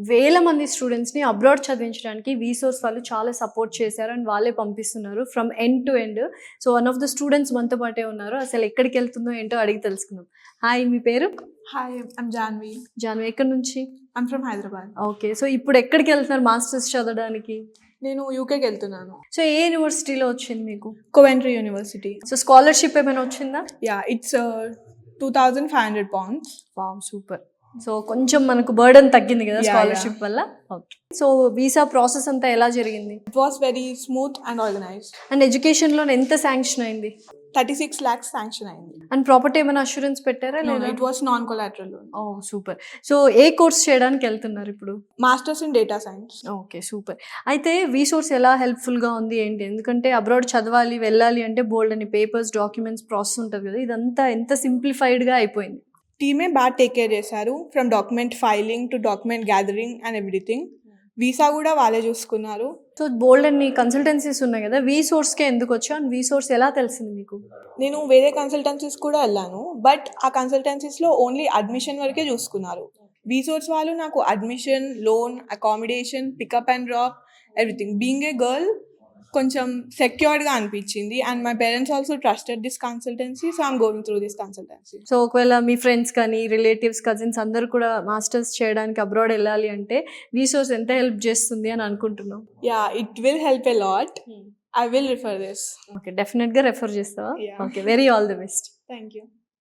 వేల మంది స్టూడెంట్స్‌ని అబ్రాడ్ చదివించడానికి వీసోర్స్ వాళ్ళు చాలా సపోర్ట్ చేశారు అండ్ వాళ్ళే పంపిస్తున్నారు from end to end. So, one of the students మనతో పాటే ఉన్నారు. అసలు ఎక్కడికెళ్తుందో ఏంటో అడిగి తెలుసుకుందాం. హాయ్, మీ పేరు? Hi, I'm Janvi. జాన్వి, ఎక్కడి నుంచి? I'm from Hyderabad. Okay. So, ఇప్పుడు ఎక్కడికెళ్తున్నారు మాస్టర్స్ చదవడానికి? నేను యూకేకి వెళ్తున్నాను. సో, ఏ యూనివర్సిటీలో వచ్చింది మీకు? Coventry University. సో, స్కాలర్‌షిప్ ఏమైనా వచ్చిందా? Yeah, it's 2,500 pounds. Wow! Super. So, కొంచెం మనకు బర్డెన్ తగ్గింది కదా Yeah, స్కాలర్‌షిప్ వల్ల. ఓకే. సో, వీసా ప్రాసెస్ అంతా ఎలా జరిగింది? It was very smooth and organized. And education loan ఎంత శాంక్షన్ అయింది? 36 lakhs sanction అయింది. అండ్ ప్రాపర్టీ ఏమైనా అష్యూరెన్స్ పెట్టారా No, లేదా? it was non-collateral loan. Oh super. So, ఏ కోర్స్ చేయడానికి వెళ్తున్నారు ఇప్పుడు? Masters in Data Science. Okay, super. అయితే వీసోర్స్ ఎలా హెల్ప్ఫుల్గా ఉంది ఏంటి? ఎందుకంటే అబ్రాడ్ చదవాలి, వెళ్ళాలి అంటే బోల్డ్ అని పేపర్స్, డాక్యుమెంట్స్ ప్రాసెస్ ఉంటుంది కదా, ఇదంతా ఎంత సింప్లిఫైడ్గా అయిపోయింది. టీమే బాగా టేక్ కేర్ చేశారు. From document filing to document gathering and everything. Visa కూడా వాళ్ళే చూసుకున్నారు. సో, బోల్డ్ అన్ని కన్సల్టెన్సీస్ ఉన్నాయి కదా, వీసోర్స్కే ఎందుకు వచ్చా అండ్ వీసోర్స్ ఎలా తెలిసింది మీకు? నేను వేరే కన్సల్టెన్సీస్ కూడా వెళ్ళాను, బట్ ఆ కన్సల్టెన్సీస్లో ఓన్లీ అడ్మిషన్ వరకే చూసుకున్నారు. వీసోర్స్ వాళ్ళు నాకు admission, loan, accommodation, pickup and drop, everything. Being a girl కొంచెం సెక్యూర్డ్గా అనిపించింది. And my parents also trusted this consultancy, so I'm going through this consultancy. So, ఒకవేళ మీ ఫ్రెండ్స్ కానీ రిలేటివ్స్, కజిన్స్ అందరూ కూడా మాస్టర్స్ చేయడానికి అబ్రాడ్ వెళ్ళాలి అంటే వీసోర్స్ ఎంత హెల్ప్ చేస్తుంది అని అనుకుంటున్నాం? Yeah, it will help a lot. I will refer this. Okay, డెఫినెట్గా రెఫర్ చేస్తావా? Yeah. Okay, very all the best. Thank you.